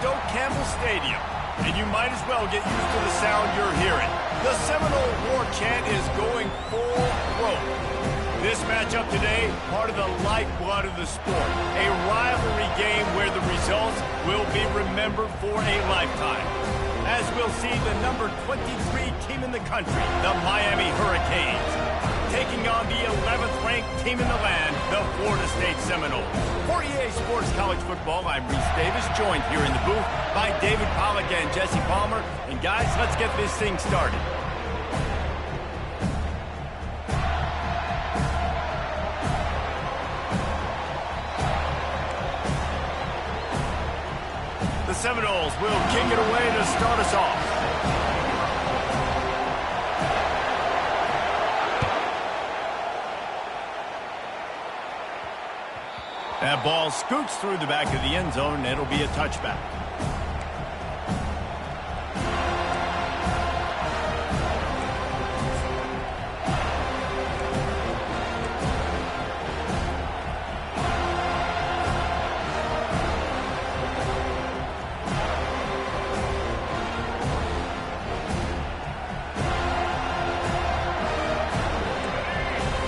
Stoke Campbell Stadium, and you might as well get used to the sound you're hearing. The Seminole war chant is going full throat. This matchup today, part of the lifeblood of the sport. A rivalry game where the results will be remembered for a lifetime. As we'll see the number 23 team in the country, the Miami Hurricanes, taking on the 11th ranked team in the land, the Florida State Seminoles. For EA Sports College Football, I'm Reese Davis, joined here in the booth by David Pollack and Jesse Palmer. And guys, let's get this thing started. The Seminoles will kick it away to start us off. That ball scoots through the back of the end zone, and it'll be a touchback.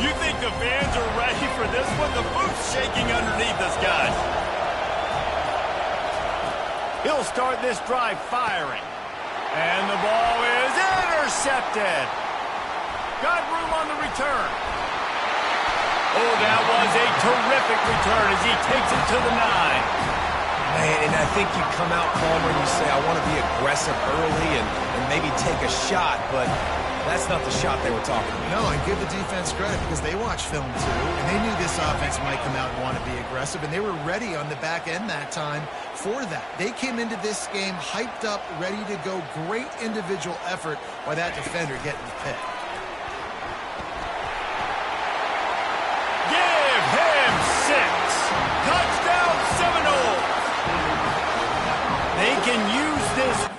You think the fans are ready for this one? The booth's shaking underneath us, guys. He'll start this drive firing. And the ball is intercepted. Got room on the return. Oh, that was a terrific return as he takes it to the 9. Man, and I think you come out, Palmer, and you say, I want to be aggressive early and maybe take a shot, but that's not the shot they were talking about. No, and give the defense credit because they watched film too, and they knew this offense might come out and want to be aggressive, and they were ready on the back end that time for that. They came into this game hyped up, ready to go. Great individual effort by that defender getting the pick. Give him 6. Touchdown Seminoles. They can use this.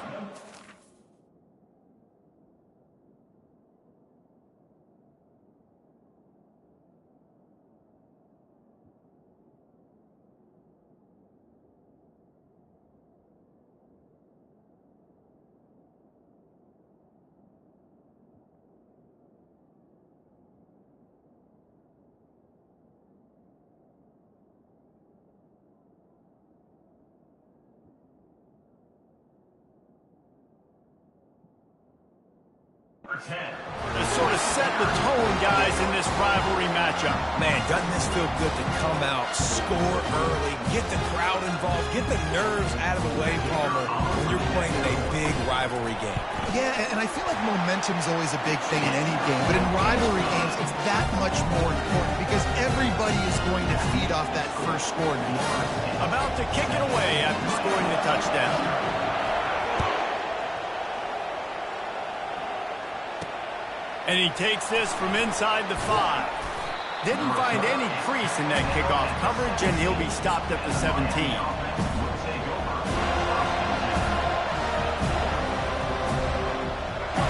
To sort of set the tone, guys, in this rivalry matchup. Man, doesn't this feel good to come out, score early, get the crowd involved, get the nerves out of the way, Palmer, when you're playing in a big rivalry game? Yeah, and I feel like momentum's always a big thing in any game, but in rivalry games, it's that much more important because everybody is going to feed off that first score and be high. About to kick it away after scoring the touchdown. And he takes this from inside the 5. Didn't find any crease in that kickoff coverage, and he'll be stopped at the 17.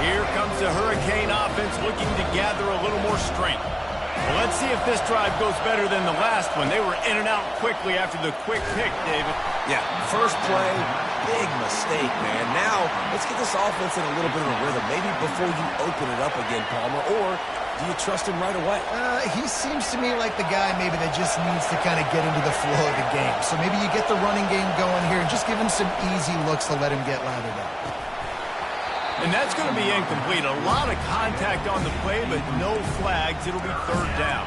Here comes the Hurricane offense looking to gather a little more strength. Well, let's see if this drive goes better than the last one. They were in and out quickly after the quick pick, David. Yeah, first play, big mistake, man. Now, let's get this offense in a little bit of a rhythm. Maybe before you open it up again, Palmer, or do you trust him right away? He seems to me like the guy maybe that just needs to kind of get into the flow of the game. So maybe you get the running game going here and just give him some easy looks to let him get lathered up. And that's going to be incomplete. A lot of contact on the play, but no flags. It'll be third down.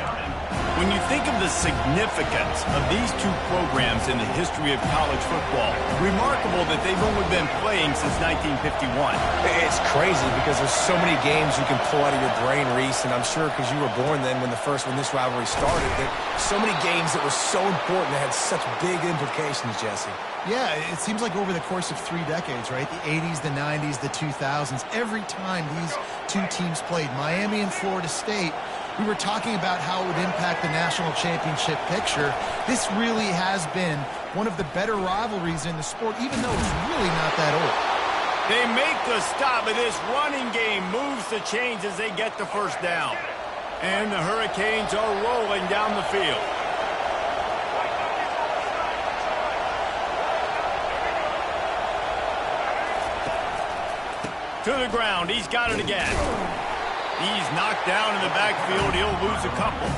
When you think of the significance of these two programs in the history of college football, remarkable that they've only been playing since 1951. It's crazy because there's so many games you can pull out of your brain, Reese, and I'm sure because you were born then when this rivalry started, that so many games that were so important that had such big implications, Jesse. Yeah, it seems like over the course of 3 decades, right? The 80s, the 90s, the 2000s, every time these two teams played, Miami and Florida State, we were talking about how it would impact the national championship picture. This really has been one of the better rivalries in the sport, even though it's really not that old. They make the stop, but this running game moves the chains as they get the first down. And the Hurricanes are rolling down the field. To the ground. He's got it again. He's knocked down in the backfield. He'll lose a couple.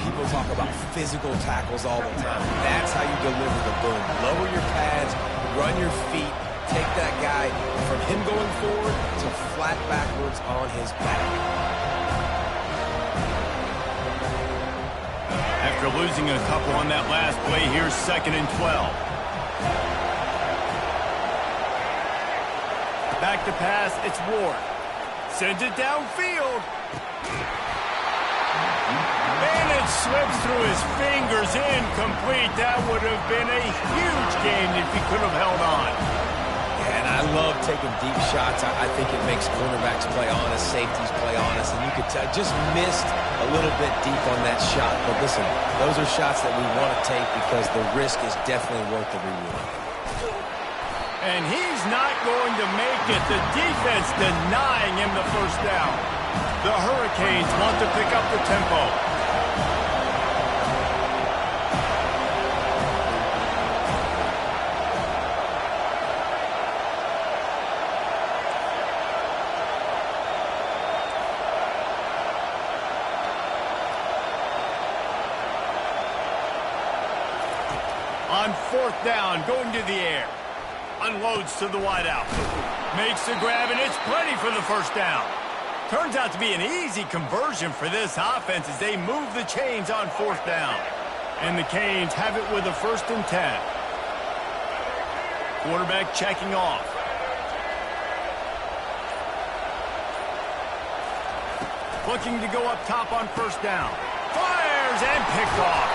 People talk about physical tackles all the time. That's how you deliver the boom. Lower your pads, run your feet, take that guy from him going forward to flat backwards on his back. After losing a couple on that last play, here's 2nd and 12. Back to pass, it's Ward. Sends it downfield. And it slips through his fingers, incomplete. That would have been a huge gain if he could have held on. And I love taking deep shots. I think it makes cornerbacks play honest, safeties play honest, and you could tell just missed a little bit deep on that shot. But listen, those are shots that we want to take because the risk is definitely worth the reward. And he's not going to make it. The defense denying him the first down. The Hurricanes want to pick up the tempo. On 4th down, going to the air. Unloads to the wideout. Makes the grab, and it's plenty for the first down. Turns out to be an easy conversion for this offense as they move the chains on 4th down. And the Canes have it with a 1st and 10. Quarterback checking off. Looking to go up top on 1st down. Fires and picked off.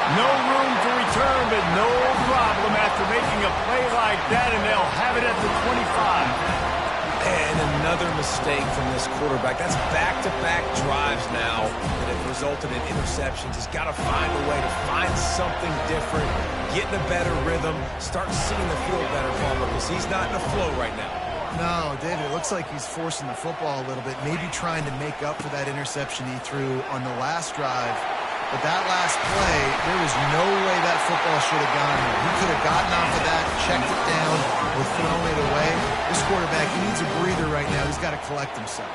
No room to return, but no problem after making a play like that, and they'll have it at the 25. And another mistake from this quarterback. That's back-to-back drives now that have resulted in interceptions. He's got to find a way to find something different, get in a better rhythm, start seeing the field better, Palmer, because he's not in a flow right now. No, David, it looks like he's forcing the football a little bit, maybe trying to make up for that interception he threw on the last drive. But that last play, there was no way that football should have gone there. He could have gotten off of that, checked it down, or thrown it away. This quarterback, he needs a breather right now. He's got to collect himself.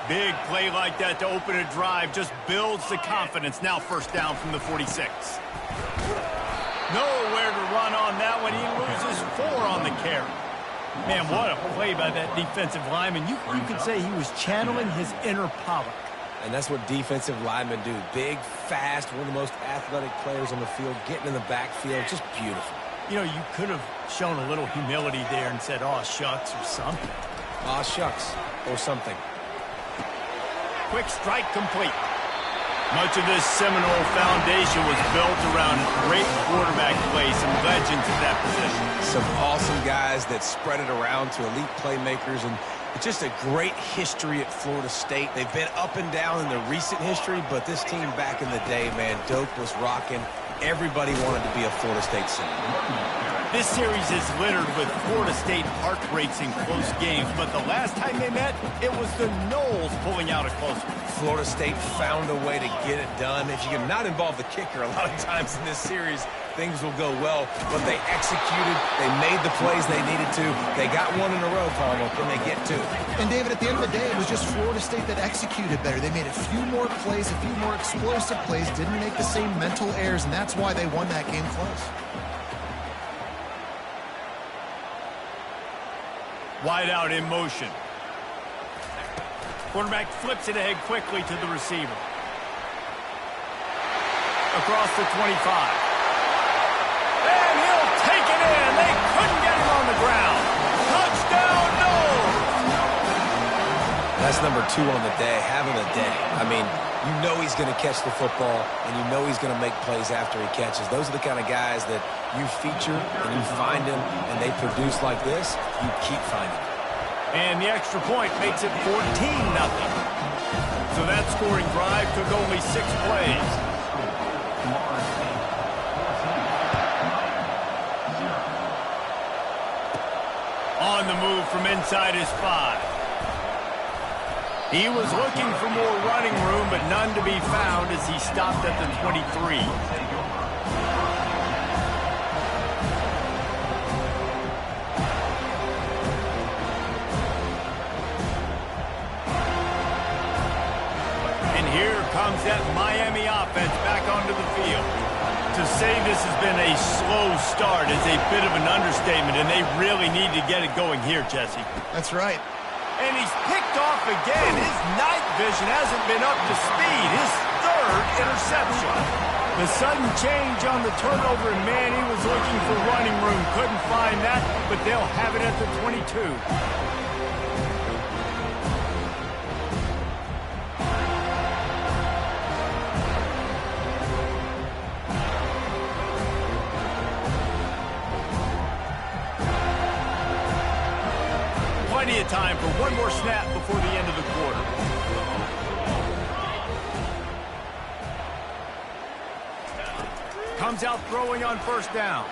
Big play like that to open a drive just builds the confidence. Now 1st down from the 46. Nowhere to run on that one. He loses 4 on the carry. Man, what a play by that defensive lineman. You could say he was channeling his inner Pollock. And that's what defensive linemen do. Big, fast, one of the most athletic players on the field, getting in the backfield, just beautiful. You know, you could have shown a little humility there and said, "Aw, shucks," or something. Aw, shucks, or something. Quick strike complete. Much of this Seminole foundation was built around great quarterback play, some legends at that position. Some awesome guys that spread it around to elite playmakers, and it's just a great history at Florida State. They've been up and down in the recent history, but this team back in the day, man, Doak was rocking. Everybody wanted to be a Florida State Seminole. This series is littered with Florida State heartbreaks in close games, but the last time they met, it was the Noles pulling out a close one. Florida State found a way to get it done. If you can not involve the kicker a lot of times in this series, things will go well. But they executed. They made the plays they needed to. They got one in a row, Palmer. Can they get two? And, David, at the end of the day, it was just Florida State that executed better. They made a few more plays, a few more explosive plays, didn't make the same mental errors, and that's why they won that game close. Wide out in motion. Quarterback flips it ahead quickly to the receiver. Across the 25. And he'll take it in. They couldn't get him on the ground. Touchdown, Noles! That's number 2 on the day, having a day. I mean, you know he's going to catch the football, and you know he's going to make plays after he catches. Those are the kind of guys that you feature and you find them, and they produce like this, you keep finding them. And the extra point makes it 14-0. So that scoring drive took only 6 plays. On the move from inside his 5. He was looking for more running room, but none to be found as he stopped at the 23. comes that Miami offense back onto the field. To say this has been a slow start is a bit of an understatement, and they really need to get it going here, Jesse. That's right. And he's picked off again. His night vision hasn't been up to speed. His third interception. The sudden change on the turnover, and man, he was looking for running room. Couldn't find that, but they'll have it at the 22. Plenty of time for one more snap before the end of the quarter. Comes out throwing on first down.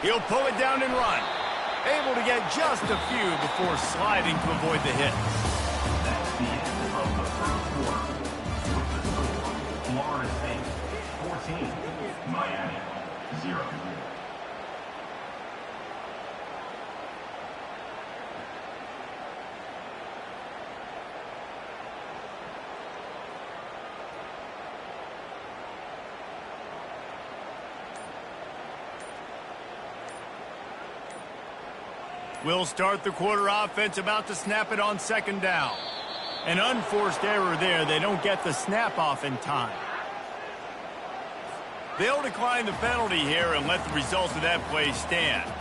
He'll pull it down and run. Able to get just a few before sliding to avoid the hit. That's the end of the first quarter. With the score, Florida State 14, Miami 0. We'll start the quarter offense, about to snap it on second down. An unforced error there. They don't get the snap off in time. They'll decline the penalty here and let the result of that play stand.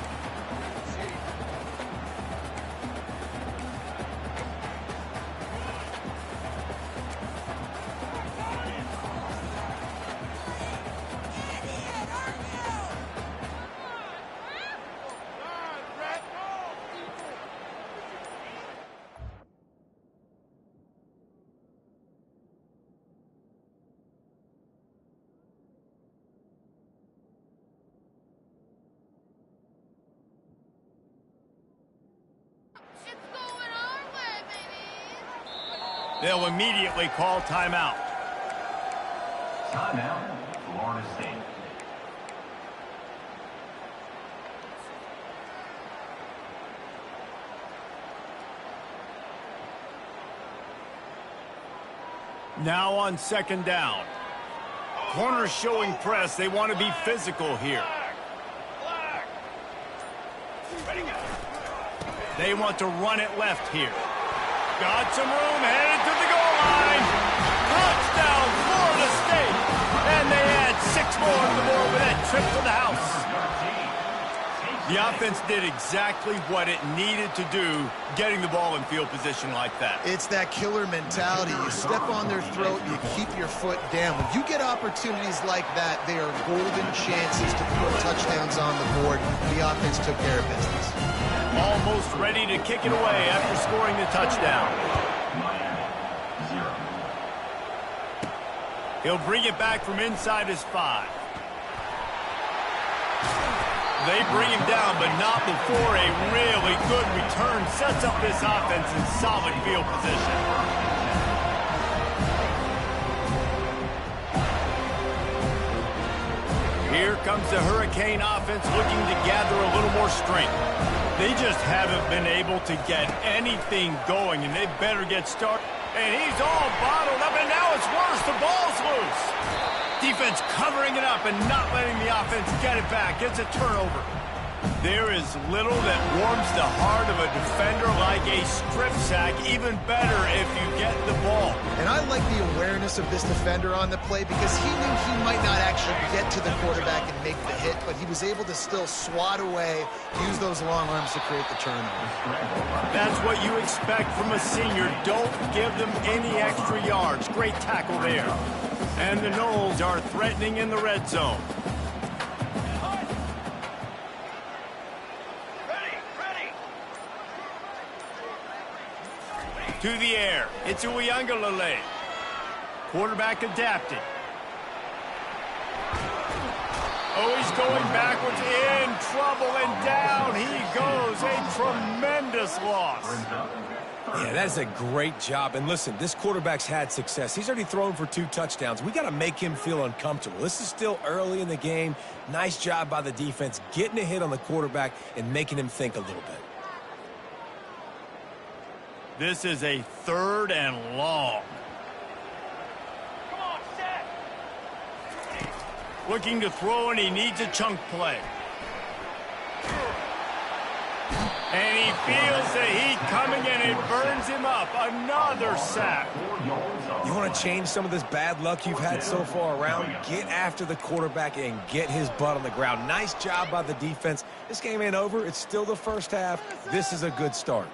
They'll immediately call timeout. Timeout, Florida State. Now on second down. Corners showing press. They want to be physical here. They want to run it left here. Got some room, headed to the goal line. Touchdown, Florida State. And they add 6 more to the board with that trip to the house. The offense did exactly what it needed to do, getting the ball in field position like that. It's that killer mentality. You step on their throat, you keep your foot down. When you get opportunities like that, they are golden chances to put touchdowns on the board. The offense took care of business. Almost ready to kick it away after scoring the touchdown. Miami 0. He'll bring it back from inside his 5. They bring him down, but not before a really good return sets up this offense in solid field position. Here comes the Hurricane offense looking to gather a little more strength. They just haven't been able to get anything going, and they better get started. And he's all bottled up, and now it's worse. The ball's loose. Defense covering it up and not letting the offense get it back. It's a turnover. There is little that warms the heart of a defender like a strip sack. Even better if you get the ball. And I like the awareness of this defender on the play because he knew he might not actually get to the quarterback and make the hit, but he was able to still swat away, use those long arms to create the turnover. That's what you expect from a senior. Don't give them any extra yards. Great tackle there. And the Noles are threatening in the red zone. To the air. It's Uiagalelei. Quarterback adapted. Oh, he's going backwards, in trouble, and down he goes. A tremendous loss. Yeah, that's a great job. And listen, this quarterback's had success. He's already thrown for 2 touchdowns. We got to make him feel uncomfortable. This is still early in the game. Nice job by the defense, getting a hit on the quarterback and making him think a little bit. This is a 3rd and long. Looking to throw, and he needs a chunk play. And he feels the heat coming, and it burns him up. Another sack. You want to change some of this bad luck you've had so far around? Get after the quarterback and get his butt on the ground. Nice job by the defense. This game ain't over. It's still the first half. This is a good start.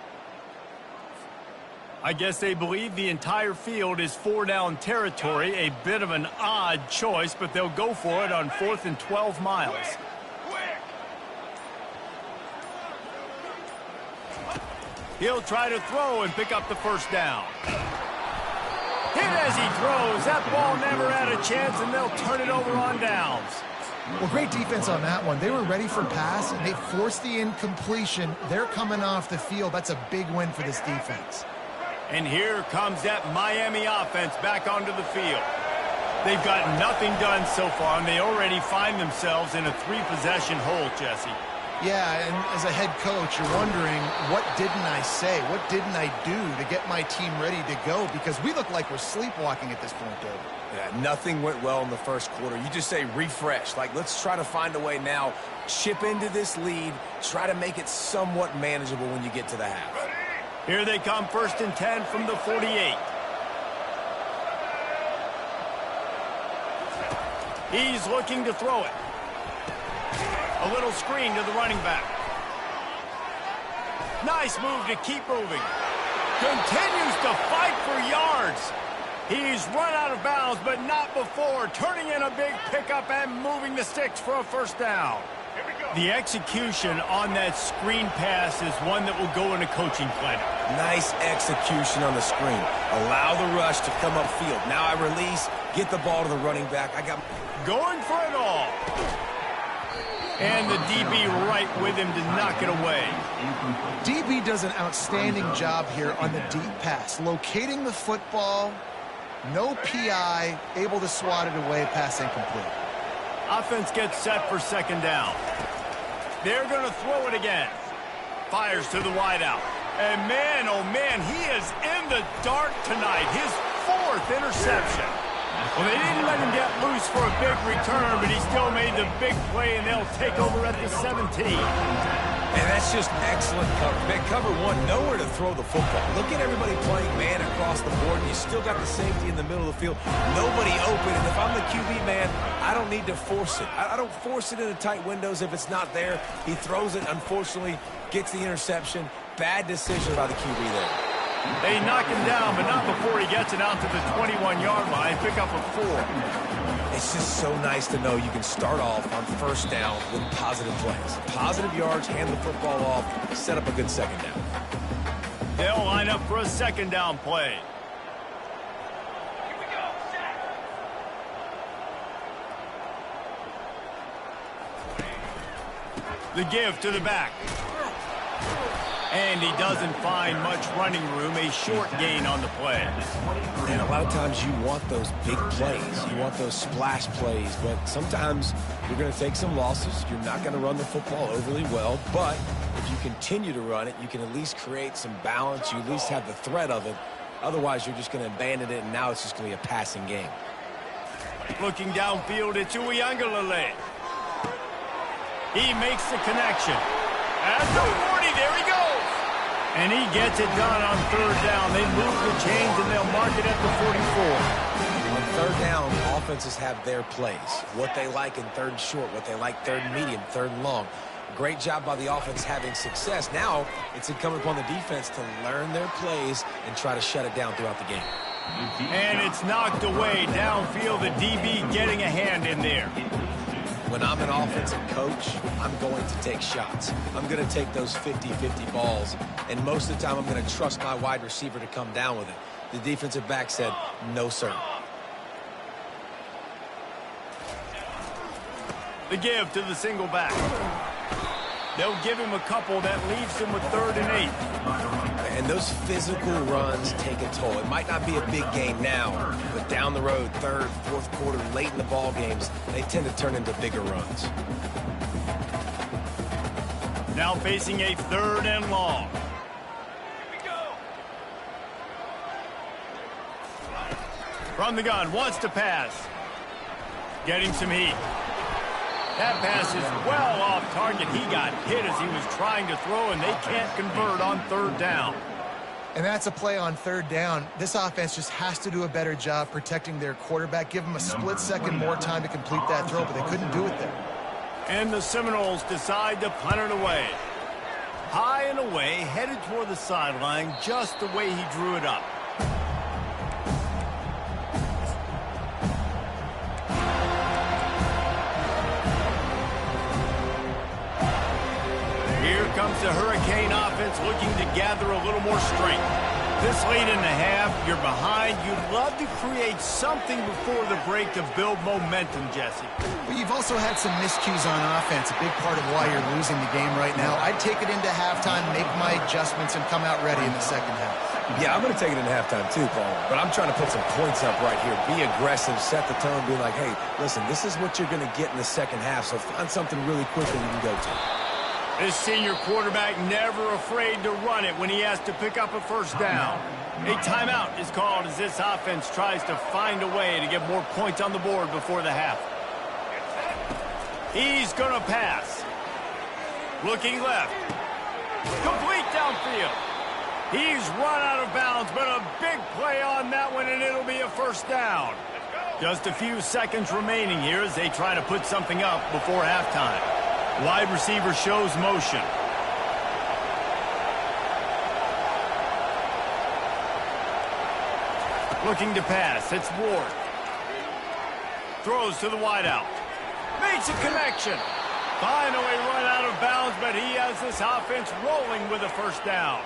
I guess they believe the entire field is 4-down territory. A bit of an odd choice, but they'll go for it on 4th and 12 miles. He'll try to throw and pick up the first down. Hit as he throws. That ball never had a chance, and they'll turn it over on downs. Well, great defense on that one. They were ready for pass, and they forced the incompletion. They're coming off the field. That's a big win for this defense. And here comes that Miami offense back onto the field. They've got nothing done so far, and they already find themselves in a 3-possession hole, Jesse. Yeah, and as a head coach, you're wondering, what didn't I say? What didn't I do to get my team ready to go? Because we look like we're sleepwalking at this point, David. Yeah, nothing went well in the first quarter. You just say refresh. Like, let's try to find a way now. Chip into this lead. Try to make it somewhat manageable when you get to the half. Here they come, 1st and 10 from the 48. He's looking to throw it. A little screen to the running back. Nice move to keep moving. Continues to fight for yards. He's run out of bounds, but not before. Turning in a big pickup and moving the sticks for a first down. The execution on that screen pass is one that will go in a coaching clinic. Nice execution on the screen. Allow the rush to come upfield. Now I release, get the ball to the running back. I got going for it all. And the DB right with him to knock it away. DB does an outstanding job here on the deep pass. Locating the football, no PI, able to swat it away, pass incomplete. Offense gets set for 2nd down. They're going to throw it again. Fires to the wideout. And man, oh man, he is in the dark tonight. His 4th interception. Well, they didn't let him get loose for a big return, but he still made the big play, and they'll take over at the 17. And that's just excellent cover. Man, cover one, nowhere to throw the football. Look at everybody playing man across the board, and you still got the safety in the middle of the field. Nobody open, and if I'm the QB, man, I don't need to force it. I don't force it into tight windows if it's not there. He throws it, unfortunately, gets the interception. Bad decision by the QB there. They knock him down, but not before he gets it out to the 21-yard line. Pick up a 4. It's just so nice to know you can start off on 1st down with positive plays. Positive yards, hand the football off, set up a good 2nd down. They'll line up for a 2nd down play. The give to the back. And he doesn't find much running room, a short gain on the play. And a lot of times you want those big plays. You want those splash plays, but sometimes you're going to take some losses. You're not going to run the football overly well, but if you continue to run it, you can at least create some balance. You at least have the threat of it. Otherwise, you're just going to abandon it, and now it's just going to be a passing game. Looking downfield, it's Uiagalelei. He makes the connection. At the 40, there he goes. And he gets it done on 3rd down. They move the chains, and they'll mark it at the 44. On 3rd down, offenses have their plays. What they like in 3rd and short, what they like 3rd and medium, 3rd and long. Great job by the offense having success. Now it's incumbent upon the defense to learn their plays and try to shut it down throughout the game. And it's knocked away downfield. The DB getting a hand in there. When I'm an offensive coach, I'm going to take shots. I'm going to take those 50-50 balls, and most of the time I'm going to trust my wide receiver to come down with it. The defensive back said, no, sir. The give to the single back. They'll give him a couple that leaves him with 3rd and 8. And those physical runs take a toll. It might not be a big game now, but down the road, 3rd, 4th quarter, late in the ball games, they tend to turn into bigger runs. Now facing a 3rd and long. From the gun, wants to pass. Getting some heat. That pass is well off target. He got hit as he was trying to throw, and they can't convert on third down. And that's a play on third down. This offense just has to do a better job protecting their quarterback. Give them a split second more time to complete that throw, but they couldn't do it there. And the Seminoles decide to punt it away. High and away, headed toward the sideline, just the way he drew it up. Here comes the Hurricane offense looking to gather a little more strength. This late in the half, you're behind. You'd love to create something before the break to build momentum, Jesse. But you've also had some miscues on offense, a big part of why you're losing the game right now. I'd take it into halftime, make my adjustments, and come out ready in the second half. Yeah, I'm going to take it into halftime too, Paul. But I'm trying to put some points up right here. Be aggressive, set the tone, be like, hey, listen, this is what you're going to get in the second half, so find something really quick that you can go to. This senior quarterback never afraid to run it when he has to pick up a first down. A timeout is called as this offense tries to find a way to get more points on the board before the half. He's going to pass. Looking left. Complete downfield. He's run out of bounds, but a big play on that one, and it'll be a first down. Just a few seconds remaining here as they try to put something up before halftime. Wide receiver shows motion. Looking to pass. It's Ward. Throws to the wideout. Makes a connection. Finally run out of bounds, but he has this offense rolling with a first down.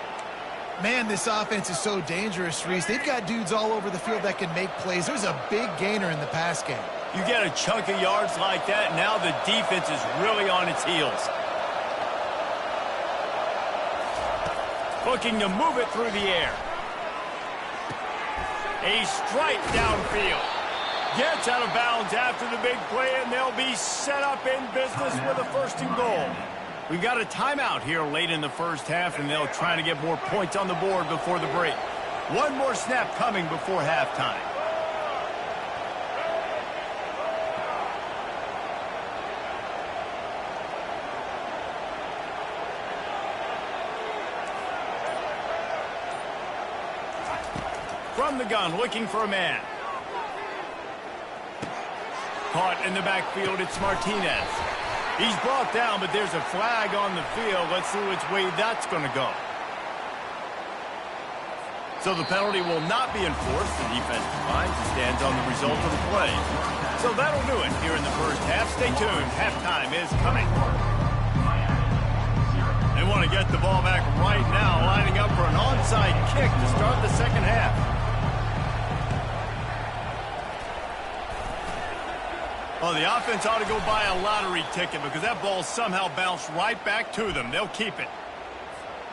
Man, this offense is so dangerous, Reese. They've got dudes all over the field that can make plays. There's a big gainer in the pass game. You get a chunk of yards like that, now the defense is really on its heels. Looking to move it through the air. A strike downfield. Gets out of bounds after the big play, and they'll be set up in business with a first and goal. We've got a timeout here late in the first half, and they'll try to get more points on the board before the break. One more snap coming before halftime. From the gun, looking for a man. Caught in the backfield, it's Martinez. He's brought down, but there's a flag on the field. Let's see which way that's going to go. So the penalty will not be enforced. The defensive line stands on the result of the play. So that'll do it here in the first half. Stay tuned. Halftime is coming. They want to get the ball back right now, lining up for an onside kick to start the second half. Well, the offense ought to go buy a lottery ticket because that ball somehow bounced right back to them. They'll keep it.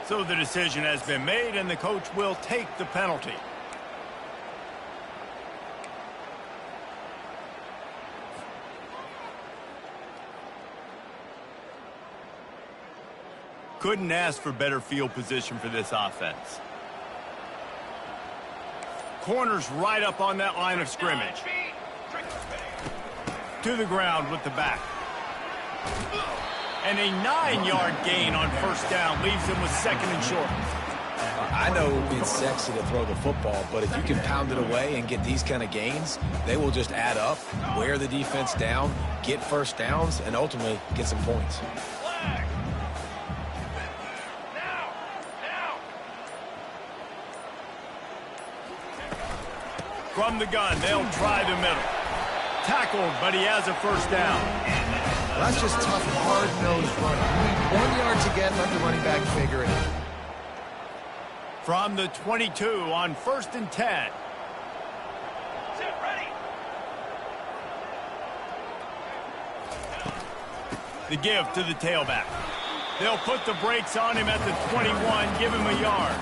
So the decision has been made, and the coach will take the penalty. Couldn't ask for better field position for this offense. Corners right up on that line of scrimmage. To the ground with the back. And a 9-yard gain on first down leaves him with second and short. I know it's sexy to throw the football, but if you can pound it away and get these kind of gains, they will just add up, wear the defense down, get first downs, and ultimately get some points. From the gun, they'll try the middle. Tackled, but he has a first down. Well, that's just tough, hard-nosed running. You need 1 yard to get, let the running back figure it out. From the 22 on first and 10. Sit ready. The give to the tailback. They'll put the brakes on him at the 21, give him a yard.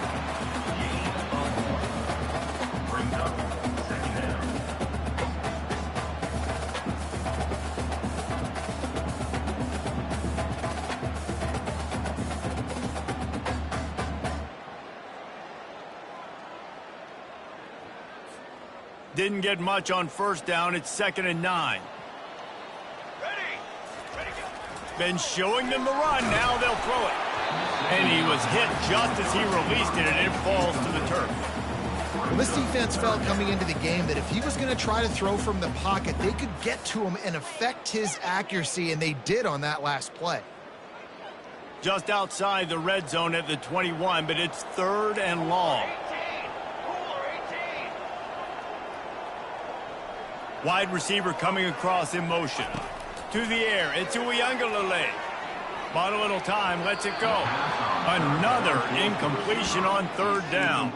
Brings up second down. Didn't get much on first down. It's second and 9. Ready been showing them the run. Now they'll throw it. And he was hit just as he released it, and it falls to the turf. Well, this defense felt coming into the game that if he was going to try to throw from the pocket, they could get to him and affect his accuracy, and they did on that last play. Just outside the red zone at the 21, but it's 3rd and long. Wide receiver coming across in motion. To the air, it's Uiagalelei. Bought a little time, lets it go. Another incompletion on 3rd down.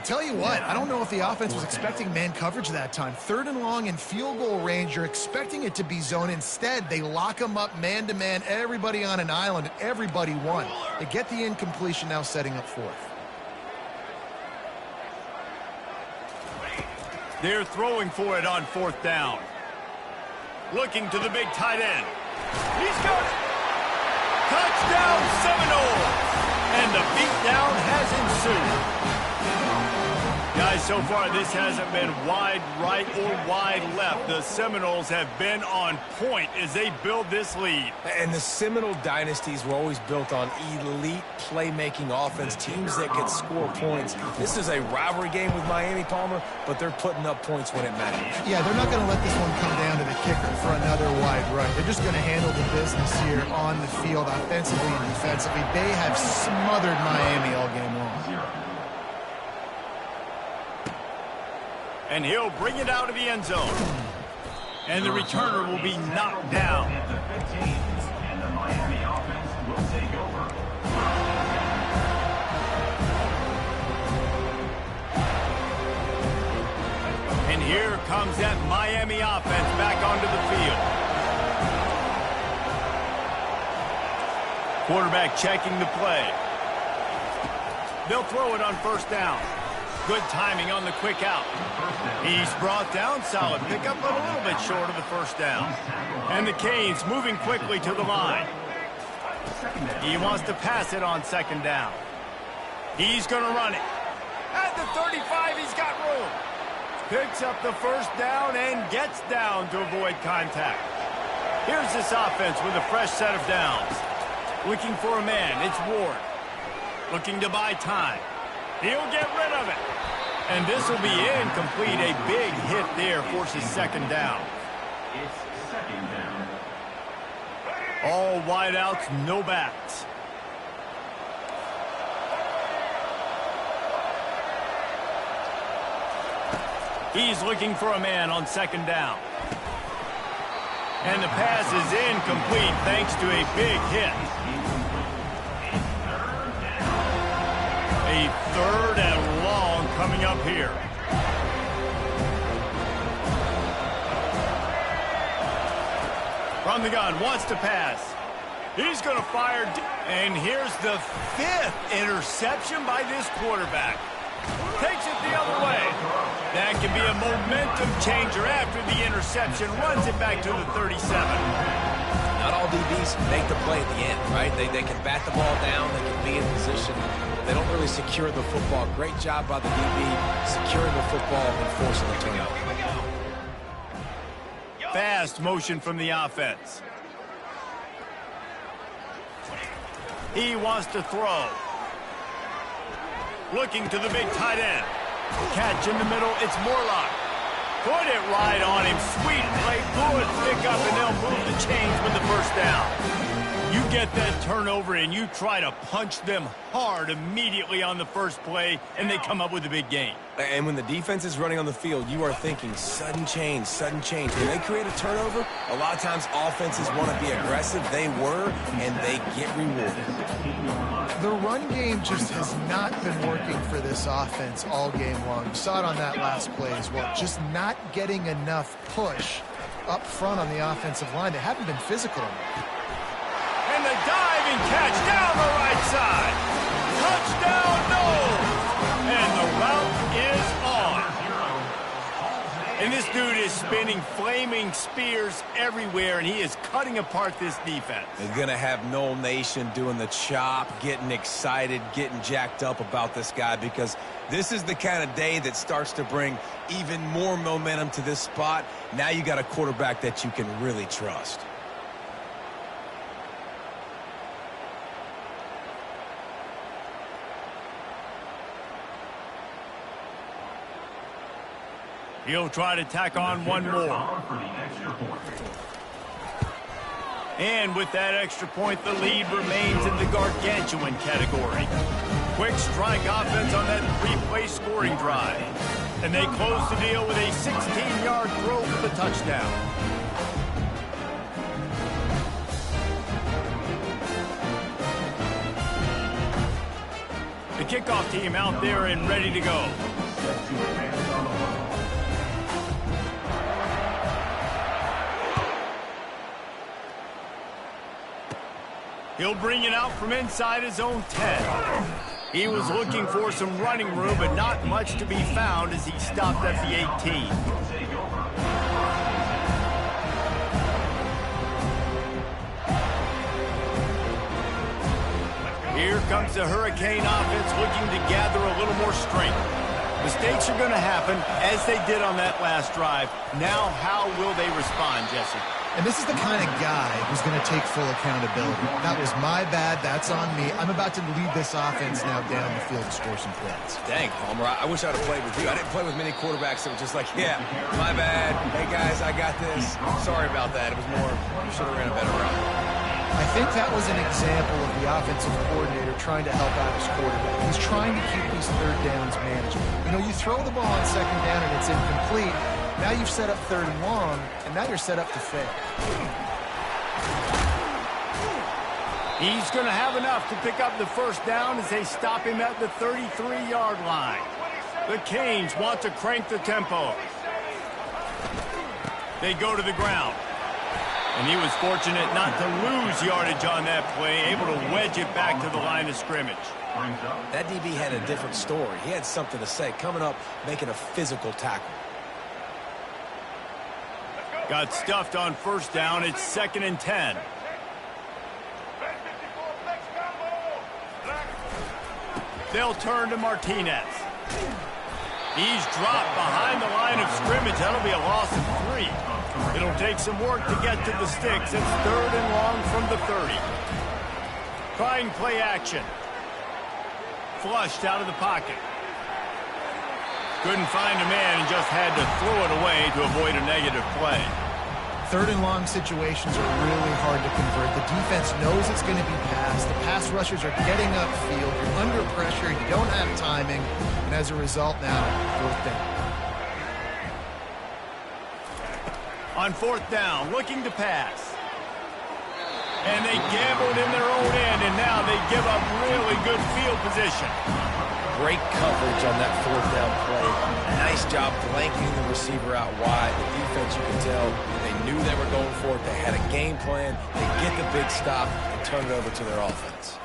Tell you what, I don't know if the offense was expecting man coverage that time. 3rd and long in field goal range, you're expecting it to be zone. Instead, they lock them up man-to-man, everybody on an island, and everybody won. They get the incompletion, now setting up 4th. They're throwing for it on 4th down. Looking to the big tight end. He's got it! Touchdown Seminoles! And the beatdown has ensued. Guys, so far this hasn't been wide right or wide left. The Seminoles have been on point as they build this lead. And the Seminole dynasties were always built on elite playmaking offense, teams that could score points. This is a rivalry game with Miami, Palmer, but they're putting up points when it matters. Yeah, they're not going to let this one come down to the kicker for another wide right. They're just going to handle the business here on the field, offensively and defensively. They have smothered Miami all game long. And he'll bring it out of the end zone. And the returner will be knocked down. And the Miami offense will take over. And here comes that Miami offense back onto the field. Quarterback checking the play. They'll throw it on 1st down. Good timing on the quick out. He's brought down, solid pickup, but a little bit short of the 1st down. And the Canes moving quickly to the line. He wants to pass it on 2nd down. He's going to run it. At the 35, he's got room. Picks up the 1st down and gets down to avoid contact. Here's this offense with a fresh set of downs. Looking for a man, it's Ward. Looking to buy time. He'll get rid of it. And this will be incomplete. A big hit there forces 2nd down. It's 2nd down. All wideouts, no backs. He's looking for a man on 2nd down. And the pass is incomplete thanks to a big hit. A 3rd and long coming up here. From the gun, wants to pass. He's going to fire. And here's the 5th interception by this quarterback. Takes it the other way. That can be a momentum changer after the interception. Runs it back to the 37. Not all DBs make the play at the end, right? They can bat the ball down. They can be in position. They don't really secure the football. Great job by the DB securing the football and forcing the turnover. Fast motion from the offense. He wants to throw. Looking to the big tight end. Catch in the middle, it's Morlock. Put it right on him. Sweet play, good pick up, and they'll move the chains with the 1st down. You get that turnover, and you try to punch them hard immediately on the first play, and they come up with a big gain. And when the defense is running on the field, you are thinking sudden change, sudden change. When they create a turnover, a lot of times offenses want to be aggressive. They were, and they get rewarded. The run game just has not been working for this offense all game long. You saw it on that last play as well. Just not getting enough push up front on the offensive line. They haven't been physical enough. And the diving catch down the right side. Touchdown, Noles. And the route is on. And this dude is spinning flaming spears everywhere, and he is cutting apart this defense. They're going to have Nole Nation doing the chop, getting excited, getting jacked up about this guy, because this is the kind of day that starts to bring even more momentum to this spot. Now you got a quarterback that you can really trust. He'll try to tack on one more. And with that extra point, the lead remains in the gargantuan category. Quick strike offense on that three-play scoring drive. And they close the deal with a 16-yard throw for the touchdown. The kickoff team out there and ready to go. He'll bring it out from inside his own 10. He was looking for some running room, but not much to be found as he stopped at the 18. Here comes the Hurricane offense looking to gather a little more strength. Mistakes are going to happen, as they did on that last drive. Now, how will they respond, Jesse? And this is the kind of guy who's going to take full accountability. That was my bad. That's on me. I'm about to lead this offense now down the field and score some points. Dang, Palmer, I wish I'd have played with you. I didn't play with many quarterbacks that were just like, yeah, my bad. Hey, guys, I got this. Sorry about that. It was more, you should have ran a better route. I think that was an example of the offensive coordinator trying to help out his quarterback. He's trying to keep these third downs managed. You know, you throw the ball on second down and it's incomplete. Now you've set up third and long, and now you're set up to fail. He's going to have enough to pick up the first down as they stop him at the 33-yard line. The Canes want to crank the tempo. They go to the ground. And he was fortunate not to lose yardage on that play, able to wedge it back to the line of scrimmage. That DB had a different story. He had something to say, coming up, making a physical tackle. Got stuffed on first down. It's 2nd and 10. They'll turn to Martinez. He's dropped behind the line of scrimmage. That'll be a loss of 3. It'll take some work to get to the sticks. It's 3rd and long from the 30. Trying play action. Flushed out of the pocket. Couldn't find a man and just had to throw it away to avoid a negative play. 3rd and long situations are really hard to convert. The defense knows it's going to be passed. The pass rushers are getting upfield. You're under pressure. You don't have timing. And as a result now, 4th down. On 4th down, looking to pass. And they gambled in their own end, and now they give up really good field position. Great coverage on that 4th down play. Nice job blanketing the receiver out wide. The defense, you can tell, they knew they were going for it. They had a game plan. They get the big stop and turn it over to their offense.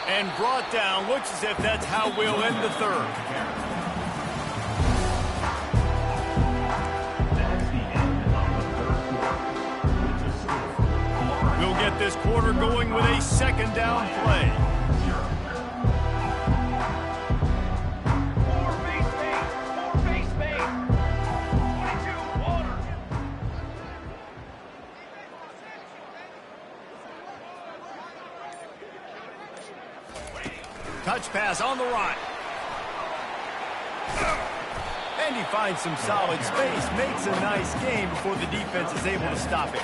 And brought down. Looks as if that's how we'll end the 3rd. We'll get this quarter going with a 2nd down play. Touch pass on the right. And he finds some solid space, makes a nice game before the defense is able to stop it.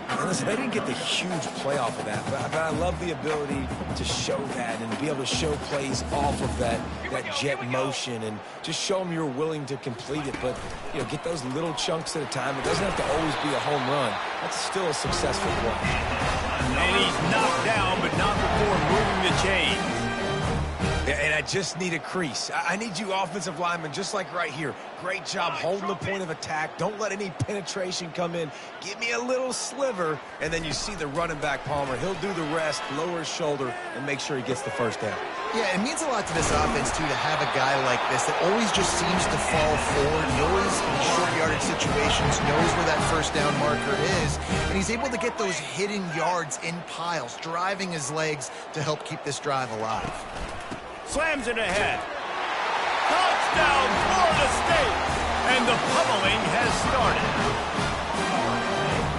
And listen, they didn't get the huge play off of that, but I love the ability to show that and be able to show plays off of that jet motion and just show them you're willing to complete it. But, you know, get those little chunks at a time. It doesn't have to always be a home run. That's still a successful play. And he's knocked down, but not before moving the chains. And I just need a crease. I need you offensive linemen, just like right here. Great job holding the point of attack. Don't let any penetration come in. Give me a little sliver, and then you see the running back, Palmer. He'll do the rest, lower his shoulder, and make sure he gets the first down. Yeah, it means a lot to this offense, too, to have a guy like this that always just seems to fall forward. He always, in short yardage situations, knows where that first down marker is, and he's able to get those hidden yards in piles, driving his legs to help keep this drive alive. Slams it ahead. Touchdown, Florida State! And the pummeling has started.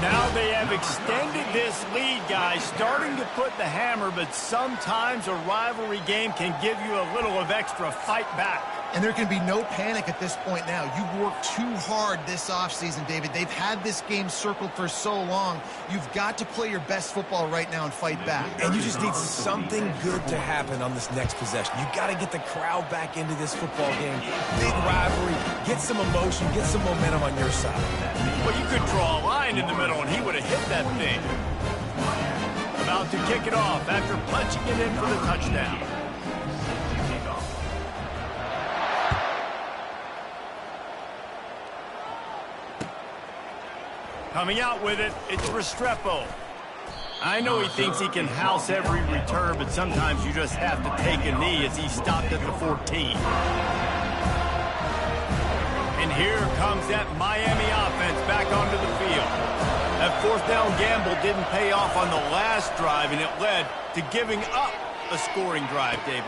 Now they have extended this lead, guys, starting to put the hammer, but sometimes a rivalry game can give you a little of extra fight back. And there can be no panic at this point now. You've worked too hard this offseason, David. They've had this game circled for so long. You've got to play your best football right now and fight back. And you just need something good to happen on this next possession. You got to get the crowd back into this football game. Big rivalry. Get some emotion. Get some momentum on your side. Well, you could draw a line in the middle, and he would have hit that thing. About to kick it off after punching it in for the touchdown. Coming out with it, it's Restrepo. I know he thinks he can house every return, but sometimes you just have to take a knee as he stopped at the 14. And here comes that Miami offense back onto the field. That fourth down gamble didn't pay off on the last drive, and it led to giving up a scoring drive, David.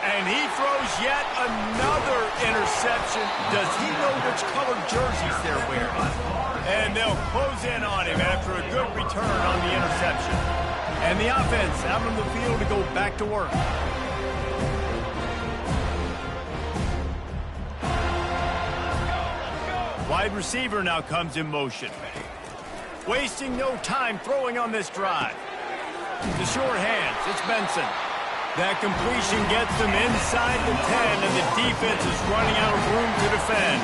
And he throws yet another interception. Does he know which colored jerseys they're wearing? And they'll close in on him after a good return on the interception. And the offense out on the field to go back to work. Wide receiver now comes in motion. Wasting no time throwing on this drive. The short hands, it's Benson. That completion gets them inside the 10, and the defense is running out of room to defend.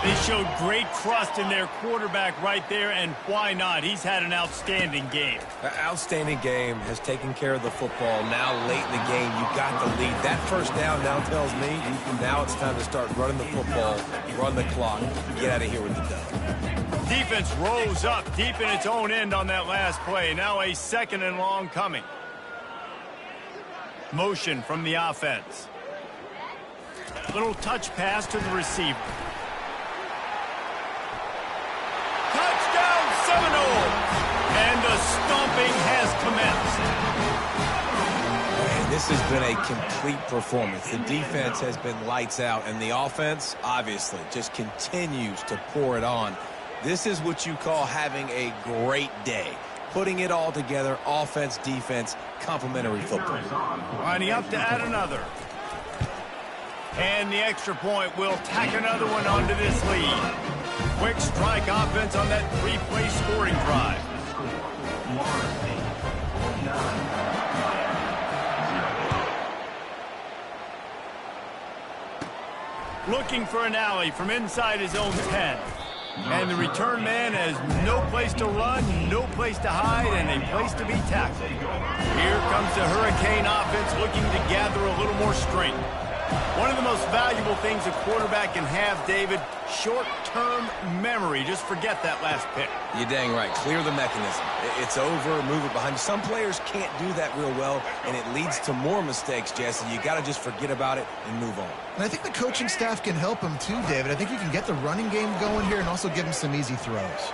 They showed great trust in their quarterback right there, and why not? He's had an outstanding game. An outstanding game, has taken care of the football. Now late in the game, you got the lead. That first down now tells me now it's time to start running the football, run the clock, get out of here with the dub. Defense rose up deep in its own end on that last play. Now a second and long coming. Motion from the offense. Little touch pass to the receiver. Touchdown Seminoles! And the stomping has commenced. And this has been a complete performance. The defense has been lights out, and the offense, obviously, just continues to pour it on. This is what you call having a great day. Putting it all together, offense, defense, complementary football. Lining up to add another. And the extra point will tack another one onto this lead. Quick strike offense on that three-play scoring drive. Looking for an alley from inside his own 10. And the return man has no place to run, no place to hide, and a place to be tackled. Here comes the Hurricane offense looking to gather a little more strength. One of the most valuable things a quarterback can have, David, short-term memory. Just forget that last pick. You're dang right. Clear the mechanism. It's over, move it behind you. Some players can't do that real well, and it leads to more mistakes, Jesse. You got to just forget about it and move on. And I think the coaching staff can help him too, David. I think you can get the running game going here and also give him some easy throws.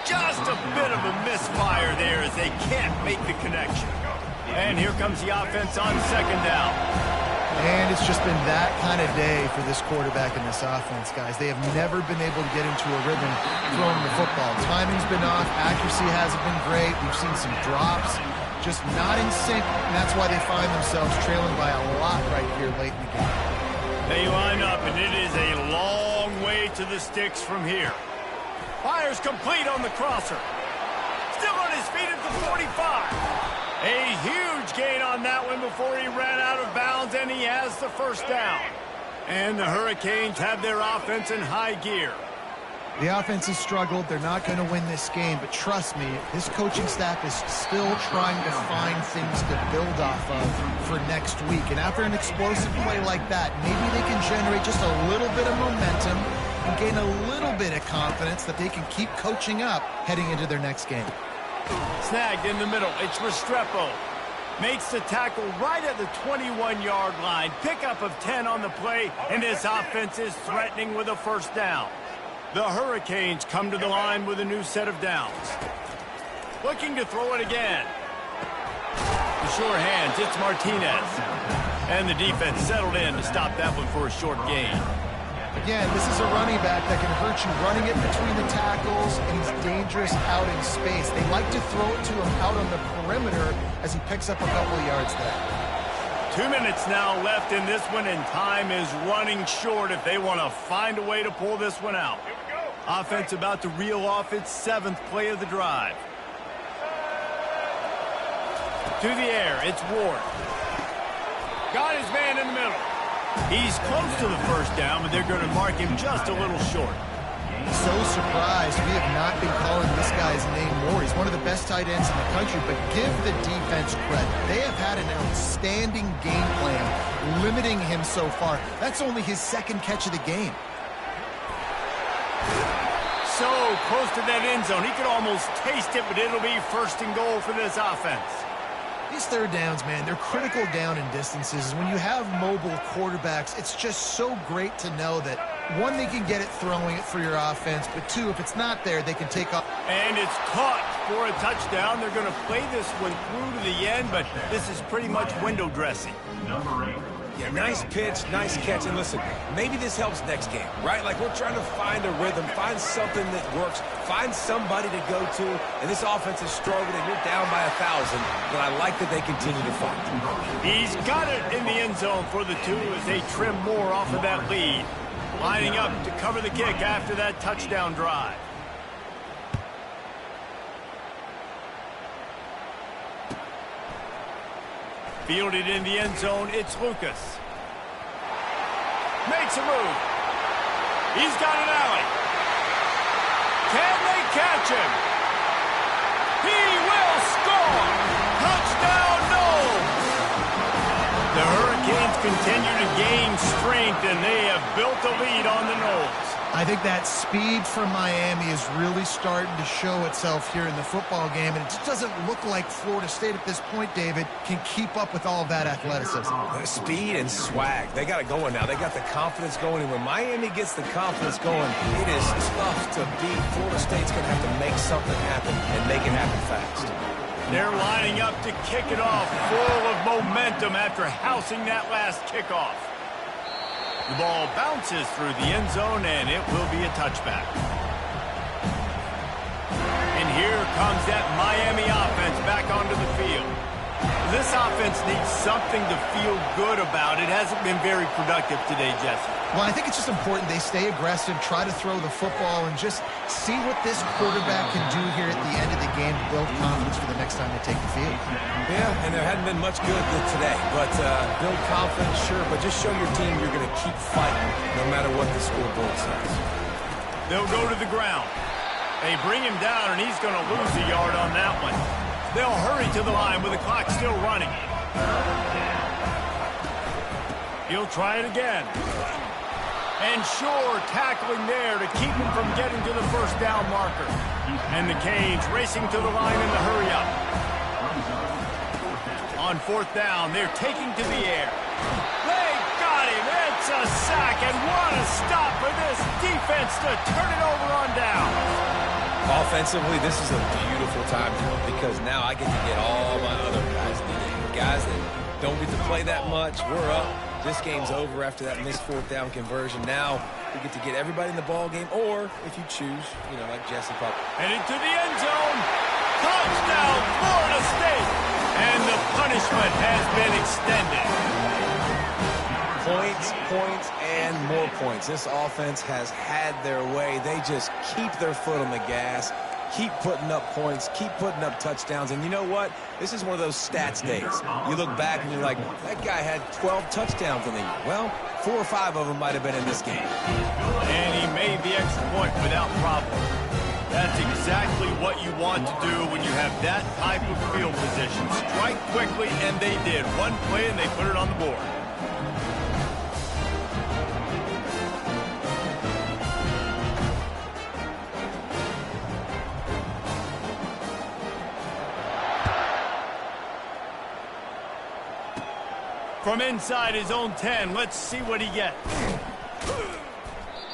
Just a bit of a misfire there as they can't make the connection. And here comes the offense on second down. And it's just been that kind of day for this quarterback and this offense, guys. They have never been able to get into a rhythm throwing the football. Timing's been off. Accuracy hasn't been great. We've seen some drops. Just not in sync, and that's why they find themselves trailing by a lot right here late in the game. They line up, and it is a long way to the sticks from here. Fires complete on the crosser. Still on his feet at the 45. A huge gain on that one before he ran out of bounds, and he has the first down. And the Hurricanes have their offense in high gear. The offense has struggled. They're not going to win this game, but trust me, this coaching staff is still trying to find things to build off of for next week. And after an explosive play like that, maybe they can generate just a little bit of momentum and gain a little bit of confidence that they can keep coaching up heading into their next game. Snagged in the middle. It's Restrepo. Makes the tackle right at the 21-yard line. Pickup of 10 on the play, and this offense is threatening with a first down. The Hurricanes come to the line with a new set of downs. Looking to throw it again. The sure hands, it's Martinez. And the defense settled in to stop that one for a short gain. Again, this is a running back that can hurt you running it between the tackles, and he's dangerous out in space. They like to throw it to him out on the perimeter as he picks up a couple of yards there. 2 minutes now left in this one, and time is running short if they want to find a way to pull this one out. Offense about to reel off its 7th play of the drive. To the air, it's Ward. Got his man in the middle. He's close to the first down, but they're going to mark him just a little short. So surprised we have not been calling this guy's name more. He's one of the best tight ends in the country, but give the defense credit. They have had an outstanding game plan limiting him so far. That's only his 2nd catch of the game. So close to that end zone. He could almost taste it, but it'll be 1st and goal for this offense. These 3rd downs, man, they're critical down in distances. When you have mobile quarterbacks, it's just so great to know that, 1, they can get it throwing it for your offense, but 2, if it's not there, they can take off. And it's caught for a touchdown. They're going to play this one through to the end, but this is pretty much window dressing. Number 8. Yeah, nice pitch, nice catch. And listen, maybe this helps next game, right? Like, we're trying to find a rhythm, find something that works, find somebody to go to. And this offense is struggling, and you're down by 1,000. But I like that they continue to fight. He's got it in the end zone for the 2 as they trim more off of that lead. Lining up to cover the kick after that touchdown drive. Fielded in the end zone, it's Lucas. Makes a move. He's got an alley. Can they catch him? He will score! Touchdown, no! The Hurricanes continue to gain strength, and they have built a lead on the Noles. I think that speed from Miami is really starting to show itself here in the football game, and it just doesn't look like Florida State at this point, David, can keep up with all of that athleticism. Speed and swag. They got it going now. They got the confidence going, and when Miami gets the confidence going, it is tough to beat. Florida State's going to have to make something happen and make it happen fast. They're lining up to kick it off, full of momentum after housing that last kickoff. The ball bounces through the end zone, and it will be a touchback. And here comes that Miami offense back onto the field. This offense needs something to feel good about. It hasn't been very productive today, Jesse. Well, I think it's just important they stay aggressive, try to throw the football, and just see what this quarterback can do here at the end of the game to build confidence for the next time they take the field. Yeah, and there hadn't been much good today, but build confidence, sure, but just show your team you're going to keep fighting no matter what the scoreboard says. They'll go to the ground. They bring him down, and he's going to lose a yard on that one. They'll hurry to the line with the clock still running. He'll try it again. And sure, tackling there to keep him from getting to the first down marker. And the Canes racing to the line in the hurry-up. On 4th down, they're taking to the air. They got him. It's a sack, and what a stop for this defense to turn it over on down. Offensively, this is a beautiful time for them because now I get to get all my other guys in the game. Guys that don't get to play that much. We're up. This game's over after that missed 4th down conversion. Now we get to get everybody in the ball game, or if you choose, like Jesse Pop. And into the end zone. Touchdown, Florida State. And the punishment has been extended. Points, and more points. This offense has had their way. They just keep their foot on the gas, keep putting up points, keep putting up touchdowns. And you know what? This is one of those stats days. You look back and you're like, that guy had 12 touchdowns in the year. Well, 4 or 5 of them might have been in this game. And he made the extra point without problem. That's exactly what you want to do when you have that type of field position. Strike quickly, and they did. One play, and they put it on the board. From inside his own 10, let's see what he gets.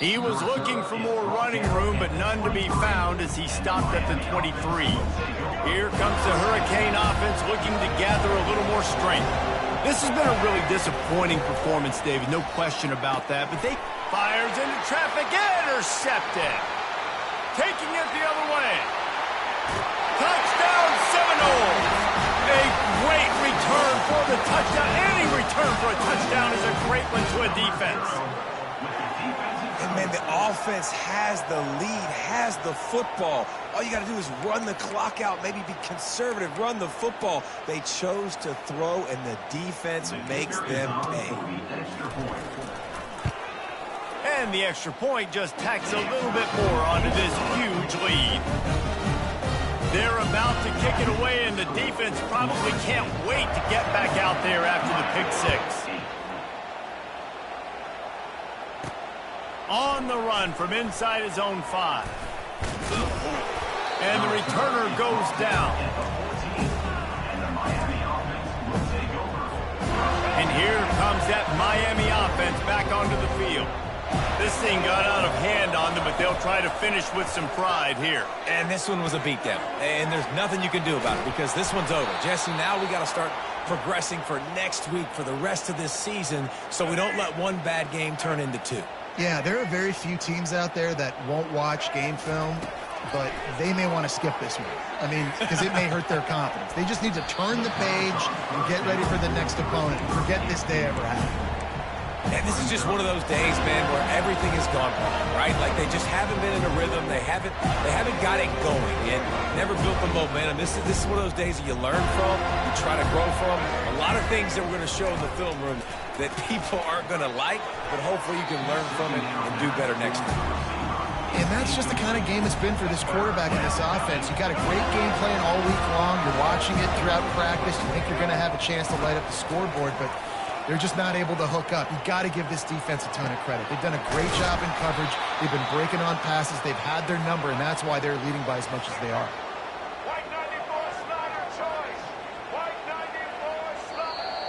He was looking for more running room, but none to be found as he stopped at the 23. Here comes the Hurricane offense looking to gather a little more strength. This has been a really disappointing performance, David, no question about that, but they fires into traffic, intercepted. Taking it the other way. Touchdown Seminoles! A great return for the touchdown, and he And, man, the offense has the lead, has the football. All you got to do is run the clock out, maybe be conservative, run the football. They chose to throw, and the defense makes them pay. And the extra point just tacks a little bit more onto this huge lead. They're about to kick it away, and the defense probably can't wait to get back out there after the pick six. On the run from inside his own 5. And the returner goes down. And here comes that Miami offense back onto the field. This thing got out of hand on them, but they'll try to finish with some pride here. And this one was a beatdown. And there's nothing you can do about it because this one's over. Jesse, now we got to start progressing for next week for the rest of this season so we don't let one bad game turn into 2. Yeah, there are very few teams out there that won't watch game film, but they may want to skip this one. I mean, because it may hurt their confidence. They just need to turn the page and get ready for the next opponent and forget this day ever happened. And this is just one of those days, man, where everything has gone wrong, right? Like they just haven't been in a rhythm. They haven't got it going and never built the momentum. This is one of those days that you learn from, you try to grow from. A lot of things that we're going to show in the film room that people aren't going to like, but hopefully you can learn from it and do better next time. And that's just the kind of game it's been for this quarterback and this offense. You got a great game plan all week long. You're watching it throughout practice. You think you're going to have a chance to light up the scoreboard, but they're just not able to hook up. You've got to give this defense a ton of credit. They've done a great job in coverage. They've been breaking on passes. They've had their number, and that's why they're leading by as much as they are.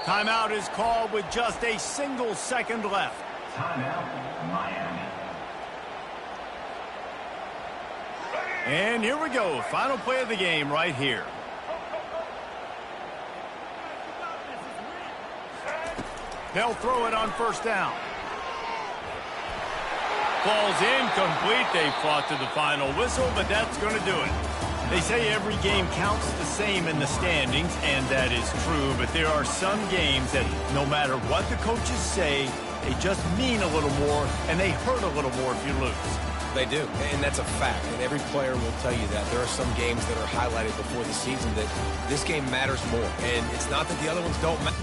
Timeout is called with just a single second left. Timeout, Miami. And here we go. Final play of the game right here. They'll throw it on first down. Ball's incomplete. They fought to the final whistle, but that's going to do it. They say every game counts the same in the standings, and that is true, but there are some games that no matter what the coaches say, they just mean a little more, and they hurt a little more if you lose. They do, and that's a fact, and every player will tell you that. There are some games that are highlighted before the season that this game matters more, and it's not that the other ones don't matter.